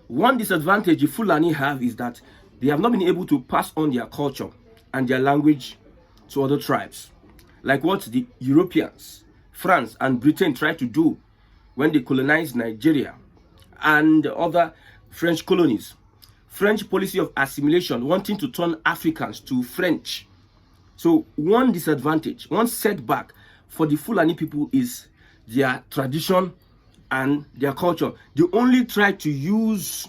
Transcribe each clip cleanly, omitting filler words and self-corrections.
One disadvantage the Fulani have is that they have not been able to pass on their culture and their language to other tribes, like what the Europeans, France, and Britain tried to do when they colonized Nigeria and other French colonies. French policy of assimilation, wanting to turn Africans to French. So one disadvantage, one setback for the Fulani people is their tradition and their culture. They only try to use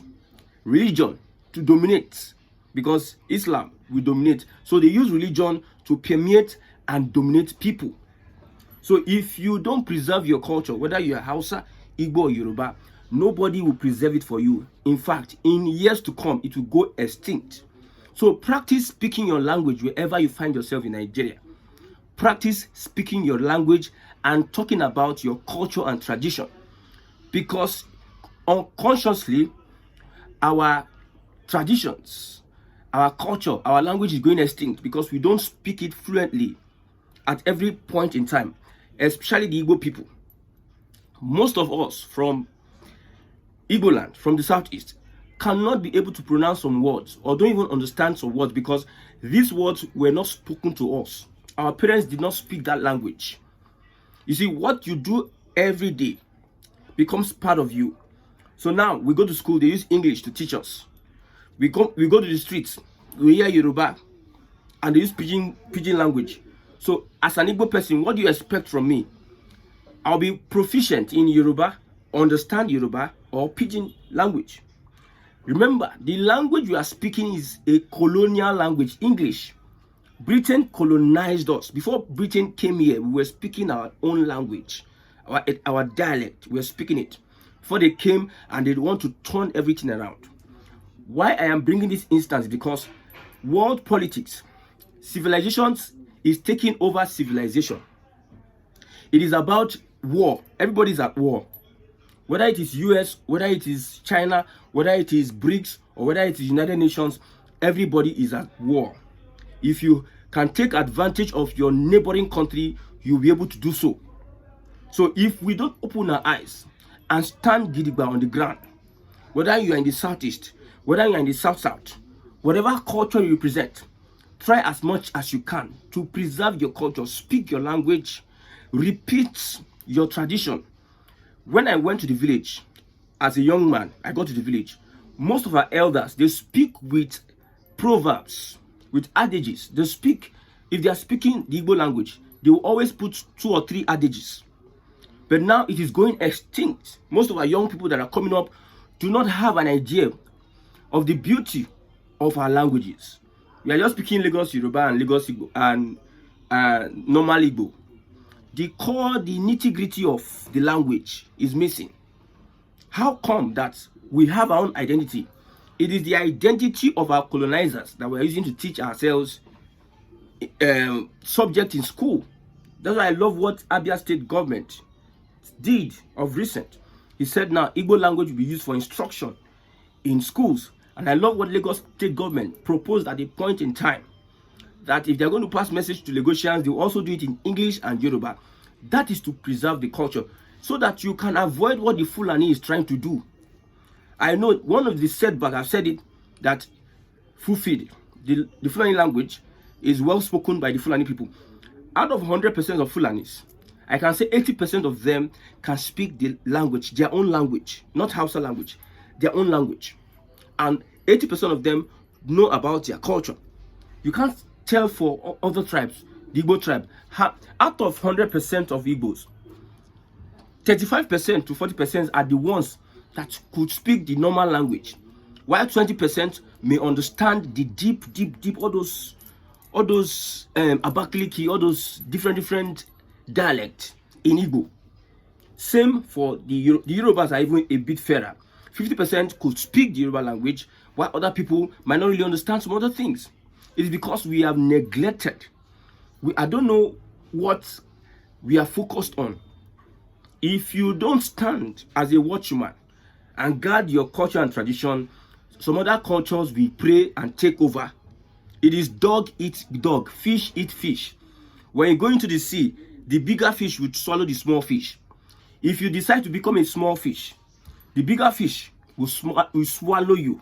religion to dominate, because Islam will dominate. So they use religion to permeate and dominate people. So if you don't preserve your culture, whether you're Hausa, Igbo, or Yoruba, nobody will preserve it for you. In fact, in years to come, it will go extinct. So practice speaking your language wherever you find yourself in Nigeria. Practice speaking your language and talking about your culture and tradition, because unconsciously our traditions, our culture, our language is going extinct because we don't speak it fluently at every point in time, especially the Igbo people. Most of us from Igbo land, from the southeast, cannot be able to pronounce some words or don't even understand some words because these words were not spoken to us. Our parents did not speak that language. You see, what you do every day becomes part of you. So now we go to school, they use English to teach us. We go to the streets, we hear Yoruba, and they use pidgin language. So as an Igbo person, what do you expect from me? I'll be proficient in Yoruba, understand Yoruba, or pidgin language. Remember, the language we are speaking is a colonial language, English. Britain colonized us. Before Britain came here, we were speaking our own language, our dialect. We were speaking it. Before they came and they want to turn everything around. Why I am bringing this instance? Because world politics, civilizations is taking over civilization. It is about war. Everybody's at war. Whether it is US, whether it is China, whether it is BRICS, or whether it is United Nations, everybody is at war. If you can take advantage of your neighboring country, you'll be able to do so. So if we don't open our eyes and stand gidigba on the ground, whether you are in the southeast, whether you are in the south, whatever culture you represent, try as much as you can to preserve your culture, speak your language, repeat your tradition. When I went to the village, as a young man, I got to the village. Most of our elders, they speak with proverbs, with adages. They speak, if they are speaking the Igbo language, they will always put 2 or 3 adages. But now it is going extinct. Most of our young people that are coming up do not have an idea of the beauty of our languages. We are just speaking Lagos Yoruba and Lagos Igbo and normal Igbo. The core, the nitty-gritty of the language is missing. How come that we have our own identity? It is the identity of our colonizers that we're using to teach ourselves subject in school. That's why I love what Abia State government did of recent. He said now Igbo language will be used for instruction in schools. And I love what Lagos State government proposed at a point in time, that if they're going to pass message to Lagosians, they will also do it in English and Yoruba. That is to preserve the culture, so that you can avoid what the Fulani is trying to do. I know one of the setbacks, I've said it, that Fulfid, the Fulani language, is well spoken by the Fulani people. Out of 100% of Fulanis, I can say 80% of them can speak the language, their own language, not Hausa language, their own language. And 80% of them know about their culture. You can't tell for other tribes, the Igbo tribe, out of 100% of Igbos, 35% to 40% are the ones that could speak the normal language, while 20% may understand the deep, all those Abakaliki, all those different dialects in Igbo. Same for the Yorubas are even a bit fairer. 50% could speak the Yoruba language, while other people might not really understand some other things. It's because we have neglected. I don't know what we are focused on. If you don't stand as a watchman and guard your culture and tradition, some other cultures will prey and take over. It is dog eat dog, fish eat fish. When you go into the sea, the bigger fish would swallow the small fish. If you decide to become a small fish, the bigger fish will swallow you.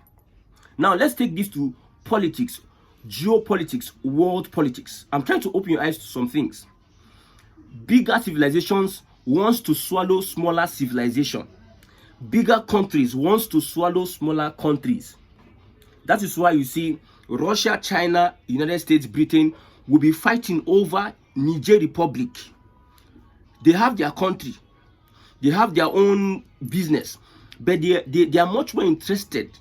Now let's take this to politics, geopolitics, world politics. I'm trying to open your eyes to some things. Bigger civilizations wants to swallow smaller civilization. Bigger countries wants to swallow smaller countries. That is why you see Russia, China, United States, Britain will be fighting over Niger Republic. They have their country. They have their own business. But they are much more interested,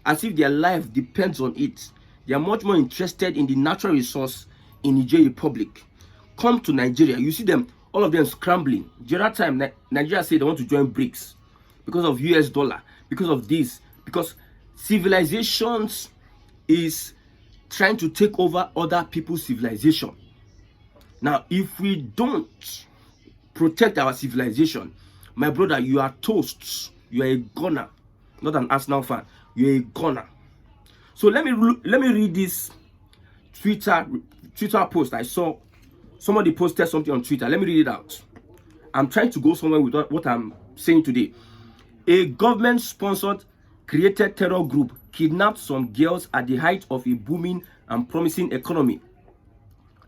as if their life depends on it. They are much more interested in the natural resource in Niger Republic. Come to Nigeria, you see them, all of them scrambling. The other time, Nigeria said they want to join BRICS because of US dollar, because of this, because civilizations is trying to take over other people's civilization. Now, if we don't protect our civilization, my brother, you are toast. You are a gunner, not an Arsenal fan. You're a gunner. So let me read this Twitter post. I saw somebody posted something on Twitter. Let me read it out. I'm trying to go somewhere with what I'm saying today. A government-sponsored created terror group kidnapped some girls at the height of a booming and promising economy.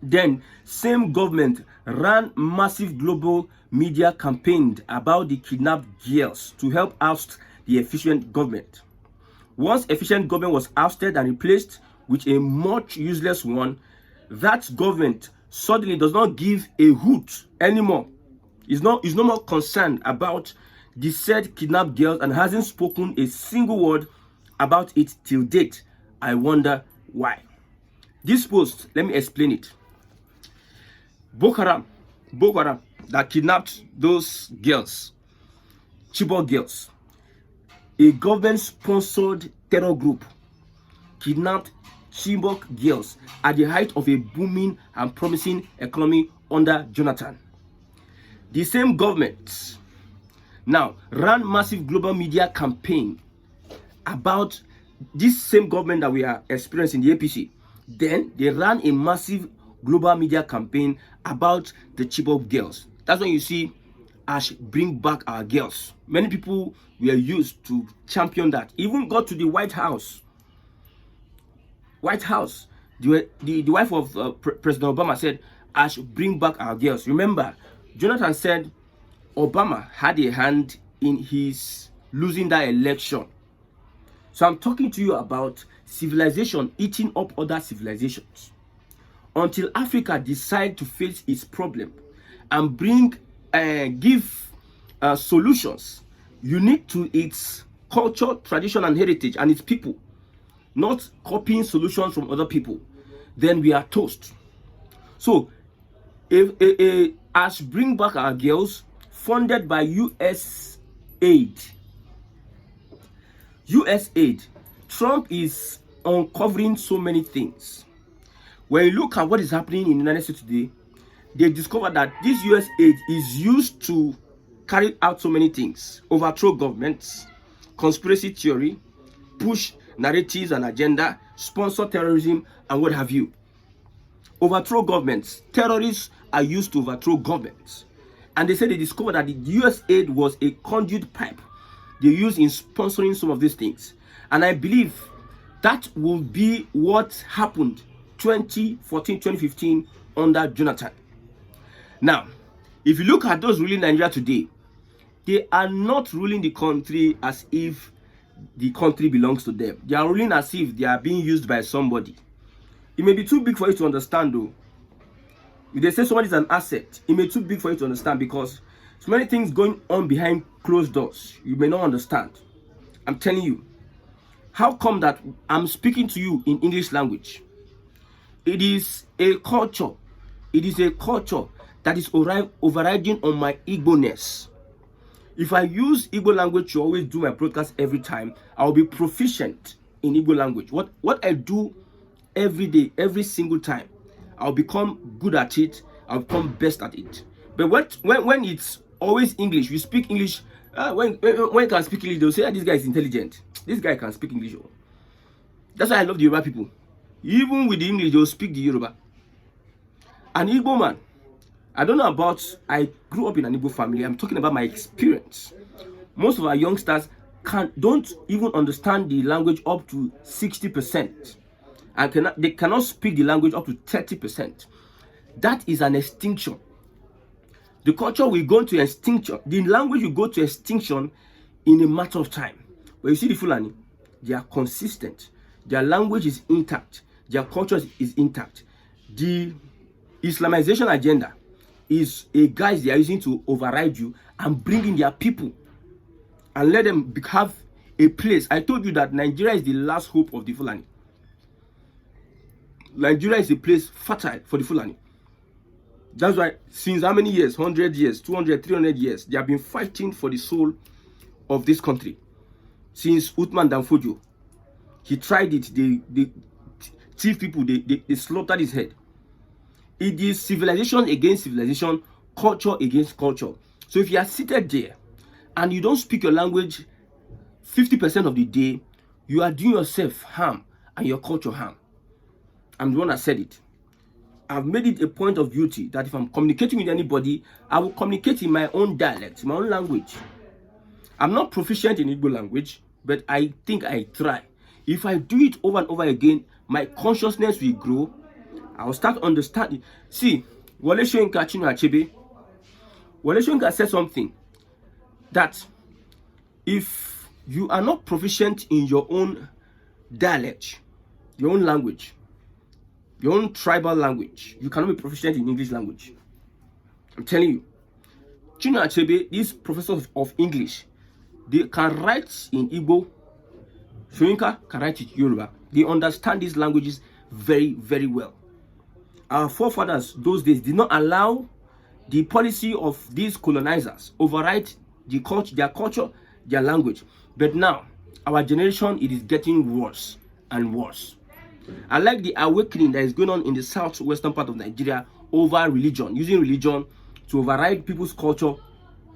Then, same government ran massive global media campaign about the kidnapped girls to help oust the efficient government. Once efficient government was ousted and replaced with a much useless one, that government suddenly does not give a hoot anymore. Is no more concerned about the said kidnapped girls and hasn't spoken a single word about it till date. I wonder why. This post, let me explain it. Boko Haram that kidnapped those girls, Chibok girls, a government-sponsored terror group kidnapped Chibok girls at the height of a booming and promising economy under Jonathan. The same government now ran massive global media campaign about this same government that we are experiencing, the APC. Then they ran a massive global media campaign about the Chibok girls. That's when you see Ash bring back our girls. Many people were used to champion that. Even got to the White House. The wife of President Obama said, Ash bring back our girls. Remember, Jonathan said Obama had a hand in his losing that election. So I'm talking to you about civilization eating up other civilizations. Until Africa decide to face its problem and give solutions unique to its culture, tradition, and heritage and its people, not copying solutions from other people, then we are toast. So, as Bring Back Our Girls, funded by US aid, Trump is uncovering so many things. When you look at what is happening in the United States today, they discovered that this US aid is used to carry out so many things: overthrow governments, conspiracy theory, push narratives and agenda, sponsor terrorism, and what have you. Overthrow governments. Terrorists are used to overthrow governments. And they said they discovered that the US aid was a conduit pipe they used in sponsoring some of these things. And I believe that will be what happened 2014, 2015 under Jonathan. Now, if you look at those ruling Nigeria today, they are not ruling the country as if the country belongs to them. They are ruling as if they are being used by somebody. It may be too big for you to understand though. If they say somebody is an asset, it may be too big for you to understand because so many things going on behind closed doors. You may not understand. I'm telling you. How come that I'm speaking to you in English language? It is a culture. It is a culture that is overriding on my Igbo-ness. If I use Igbo language to always do my broadcast every time, I'll be proficient in Igbo language. What I do every day, every single time, I'll become good at it. I'll become best at it. But when it's always English, you speak English. When you can speak English, they'll say, this guy is intelligent. This guy can speak English. That's why I love the Yoruba people. Even with the English, they'll speak the Yoruba. An Igbo man, I don't know about, I grew up in an Igbo family. I'm talking about my experience. Most of our youngsters don't even understand the language up to 60%, and they cannot speak the language up to 30%. That is an extinction. The culture will go to extinction. The language will go to extinction in a matter of time. But you see the Fulani, they are consistent. Their language is intact. Their culture is intact. The Islamization agenda is a guise they are using to override you and bring in their people and let them have a place. I told you that Nigeria is the last hope of the Fulani. Nigeria is a place fertile for the Fulani. That's why since how many years? 100 years, 200, 300 years, they have been fighting for the soul of this country. Since Uthman Danfodio, he tried it. The chief people, they slaughtered his head. It is civilization against civilization, culture against culture. So if you are seated there and you don't speak your language 50% of the day, you are doing yourself harm and your culture harm. I'm the one that said it. I've made it a point of duty that if I'm communicating with anybody, I will communicate in my own dialect, my own language. I'm not proficient in Igbo language, but I think I try. If I do it over and over again, my consciousness will grow. I will start understanding. See, Wole Soyinka Chinua Achebe, Wole Soyinka said something that if you are not proficient in your own dialect, your own language, your own tribal language, you cannot be proficient in English language. I'm telling you. Chinua Achebe, these professors of English, they can write in Igbo. Soyinka can write in Yoruba. They understand these languages very, very well. Our forefathers those days did not allow the policy of these colonizers override their culture, their language. But now, our generation, it is getting worse and worse. I like the awakening that is going on in the southwestern part of Nigeria over religion, using religion to override people's culture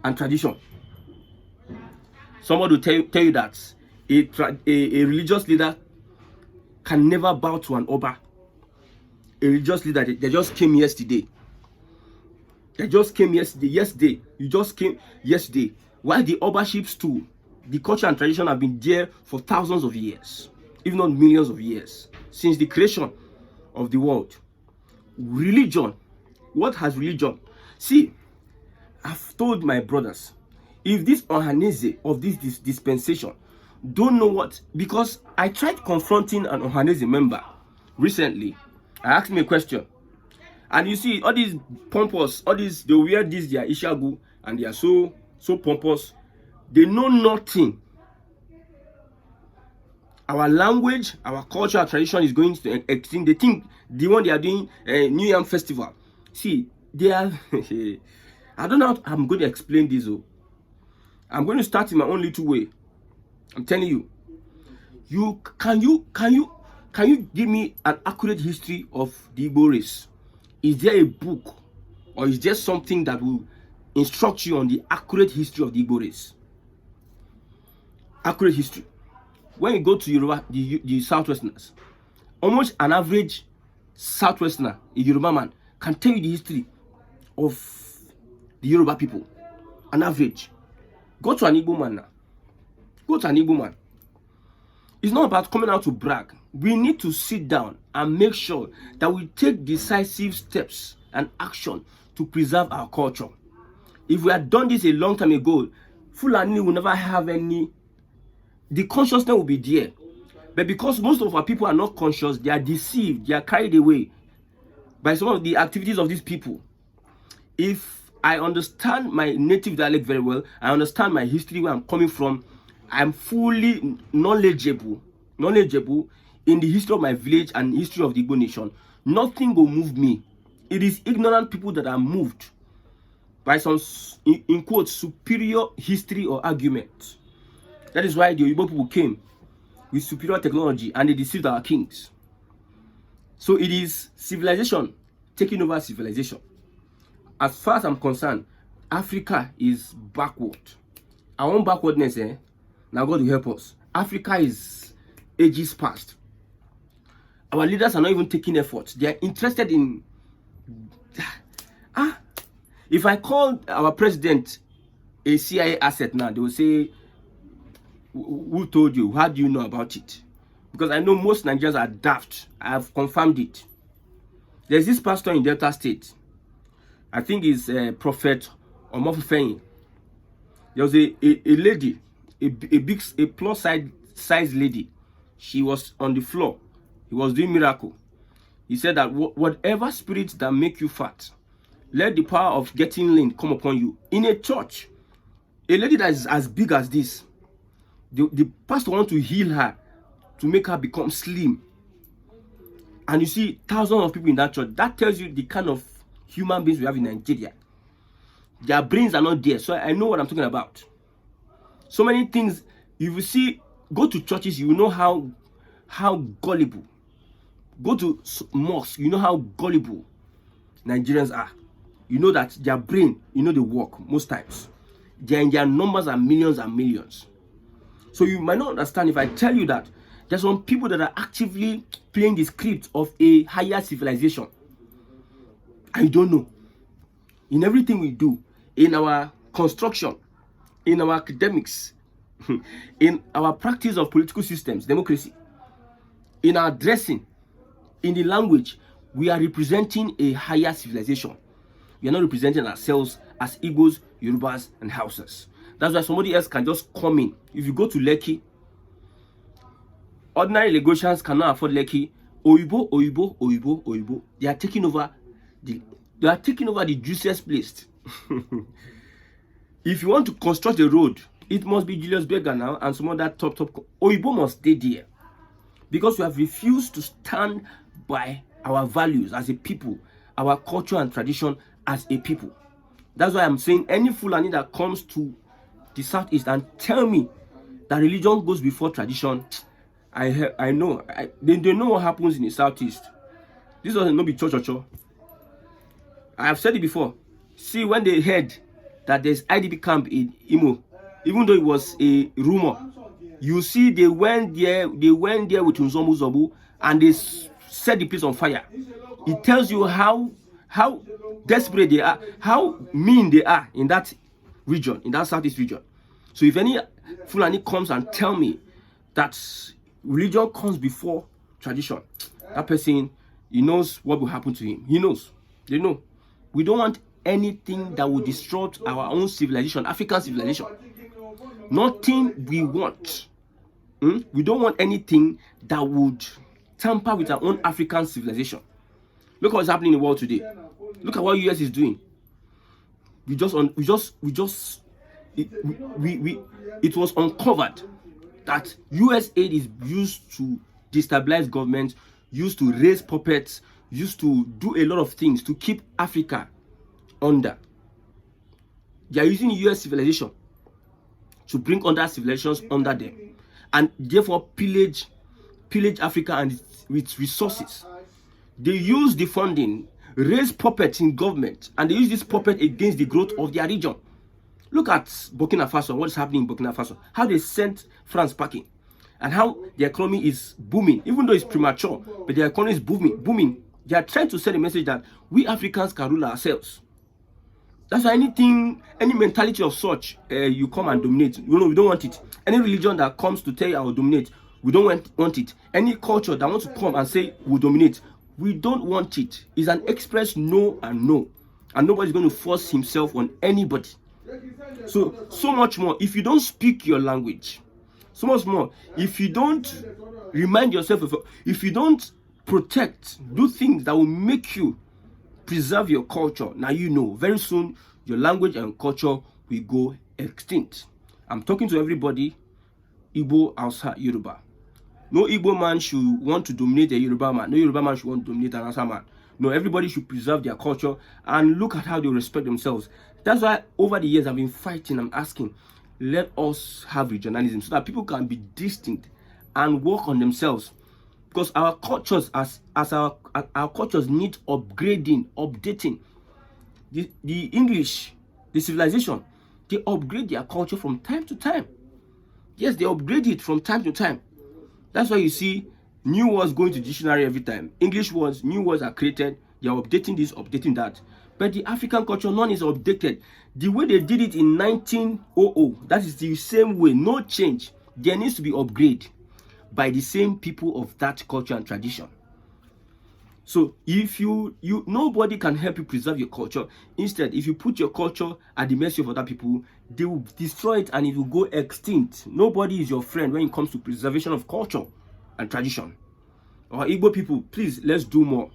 and tradition. Somebody will tell you that a religious leader can never bow to an Oba. A religious leader, they just came yesterday. They just came yesterday. Yesterday, you just came yesterday. While the Obaships too, the culture and tradition have been there for thousands of years, if not millions of years, since the creation of the world. Religion, what has religion? See, I've told my brothers, if this Ohanese of this dispensation don't know what, because I tried confronting an Ohanese member recently. I asked him a question, and you see all these pompous, all these, they wear this their ishagu and they are so pompous. They know nothing. Our language, our culture, our tradition is going to extinct. They think the one they are doing New Yam Festival. See, they are. I don't know how I'm going to explain this. I'm going to start in my own little way. I'm telling you. Can you give me an accurate history of the Igbo race? Is there a book, or is there something that will instruct you on the accurate history of the Igbo race? Accurate history. When you go to Yoruba, the Southwesterners, almost an average Southwesterner, a Yoruba man, can tell you the history of the Yoruba people. An average. Go to an Igbo man now. Go to an Igbo man. It's not about coming out to brag. We need to sit down and make sure that we take decisive steps and action to preserve our culture. If we had done this a long time ago, Fulani will never have any. The consciousness will be there. But because most of our people are not conscious, they are deceived, they are carried away by some of the activities of these people. If I understand my native dialect very well, I understand my history, where I'm coming from, I'm fully knowledgeable in the history of my village and history of the Igbo nation. Nothing will move me. It is ignorant people that are moved by some, in quotes, superior history or argument. That is why the Igbo people came with superior technology and they deceived our kings. So it is civilization taking over civilization. As far as I'm concerned, Africa is backward. Our own backwardness, now God will help us. Africa is ages past. Our leaders are not even taking efforts. They are interested in... If I call our president a CIA asset now, they will say, Who told you? How do you know about it? Because I know most Nigerians are daft. I have confirmed it. There's this pastor in Delta State. I think it's Prophet Omofufeyin. There was a lady, a plus size lady. She was on the floor. He was doing miracle. He said that whatever spirits that make you fat, let the power of getting lean come upon you. In a church, a lady that is as big as this, the pastor wants to heal her, to make her become slim. And you see thousands of people in that church. That tells you the kind of human beings we have in Nigeria. Their brains are not there. So I know what I'm talking about. So many things. If you see, go to churches, you know how gullible. Go to mosques, you know how gullible Nigerians are. You know that their brain, you know, they work most times. Their numbers are millions and millions. So you might not understand if I tell you that there's some people that are actively playing the script of a higher civilization. I don't know. In everything we do, in our construction, in our academics, in our practice of political systems, democracy, in our dressing, in the language, we are representing a higher civilization. We are not representing ourselves as Igbos, Yorubas, and Hausas. That's why somebody else can just come in. If you go to Lekki, ordinary Lagosians cannot afford Lekki. Oyibo. They are taking over the juiciest place. If you want to construct a road, it must be Julius Berger now and some other top. Oyibo must stay there. Because we have refused to stand by our values as a people, our culture and tradition as a people. That's why I'm saying any Fulani that comes to the Southeast and tell me that religion goes before tradition, I know. They know what happens in the Southeast. This doesn't not be church. I have said it before. See, when they heard that there's IDP camp in Imo, even though it was a rumor, you see they went there with Nzomu Zobu and they set the place on fire. It tells you how desperate they are, how mean they are in that region, in that Southeast region. So if any Fulani comes and tell me that religion comes before tradition, that person, he knows what will happen to him. He knows. They know. We don't want anything that will disrupt our own civilization, African civilization. Nothing we want. We don't want anything that would tamper with our own African civilization. Look what's happening in the world today. Look at what US is doing. It was uncovered that US aid is used to destabilize governments, used to raise puppets, used to do a lot of things to keep Africa under. They are using US civilization to bring other civilizations under them, and therefore pillage Africa and its resources. They use the funding, raise puppets in government, and they use this puppet against the growth of their region. Look at Burkina Faso, what is happening in Burkina Faso, how they sent France packing, and how the economy is booming, even though it's premature, but the economy is booming. They are trying to send a message that we Africans can rule ourselves. That's why any mentality of such, you come and dominate. We don't want it. Any religion that comes to tell you I will dominate, we don't want it. Any culture that wants to come and say we'll dominate, we don't want it. It's an express no and no. And nobody's going to force himself on anybody. So much more, if you don't speak your language, so much more, if you don't remind yourself of, if you don't protect, do things that will make you preserve your culture, now you know, very soon, your language and culture will go extinct. I'm talking to everybody, Igbo, Hausa, Yoruba. No Igbo man should want to dominate a Yoruba man. No Yoruba man should want to dominate an Hausa man. No, everybody should preserve their culture and look at how they respect themselves. That's why over the years I've been fighting, I'm asking, let us have regionalism so that people can be distinct and work on themselves. Because our cultures, as our cultures need upgrading, updating. The English, the civilization, they upgrade their culture from time to time. Yes, they upgrade it from time to time. That's why you see new words going to dictionary every time. English words, new words are created. They are updating this, updating that. But the African culture, none is updated. The way they did it in 1900, that is the same way, no change. there needs to be upgrade by the same people of that culture and tradition. So if you nobody can help you preserve your culture. Instead, if you put your culture at the mercy of other people, they will destroy it and it will go extinct. Nobody is your friend when it comes to preservation of culture and tradition. Or Igbo people, please, let's do more.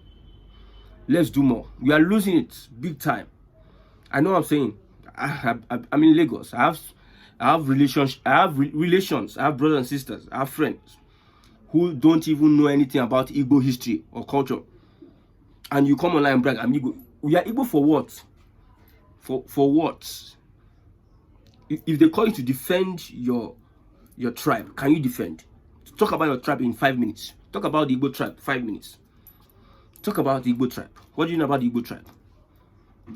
Let's do more. We are losing it big time. I know what I'm saying. I'm in Lagos. I have relations. I have brothers and sisters. I have friends who don't even know anything about Igbo history or culture. And you come online and brag, I'm Igbo. We are Igbo for what? For what? If they call you to defend your tribe, can you defend? Talk about your tribe in 5 minutes. Talk about the Igbo tribe, 5 minutes. Talk about the Igbo tribe. What do you know about the Igbo tribe?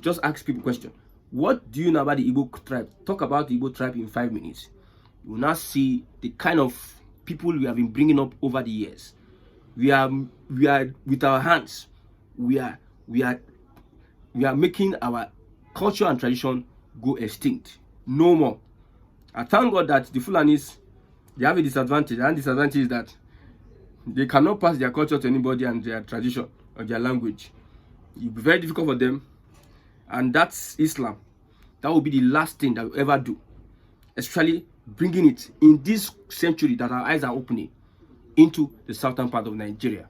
Just ask people a question. What do you know about the Igbo tribe? Talk about the Igbo tribe in 5 minutes. You will now see the kind of people we have been bringing up over the years. We are with our hands. We are making our culture and tradition go extinct. No more. I thank God that the Fulanis, they have a disadvantage. And disadvantage is that they cannot pass their culture to anybody and their tradition or their language. It will be very difficult for them. And that's Islam. That will be the last thing that we'll ever do. Especially bringing it in this century that our eyes are opening into the southern part of Nigeria.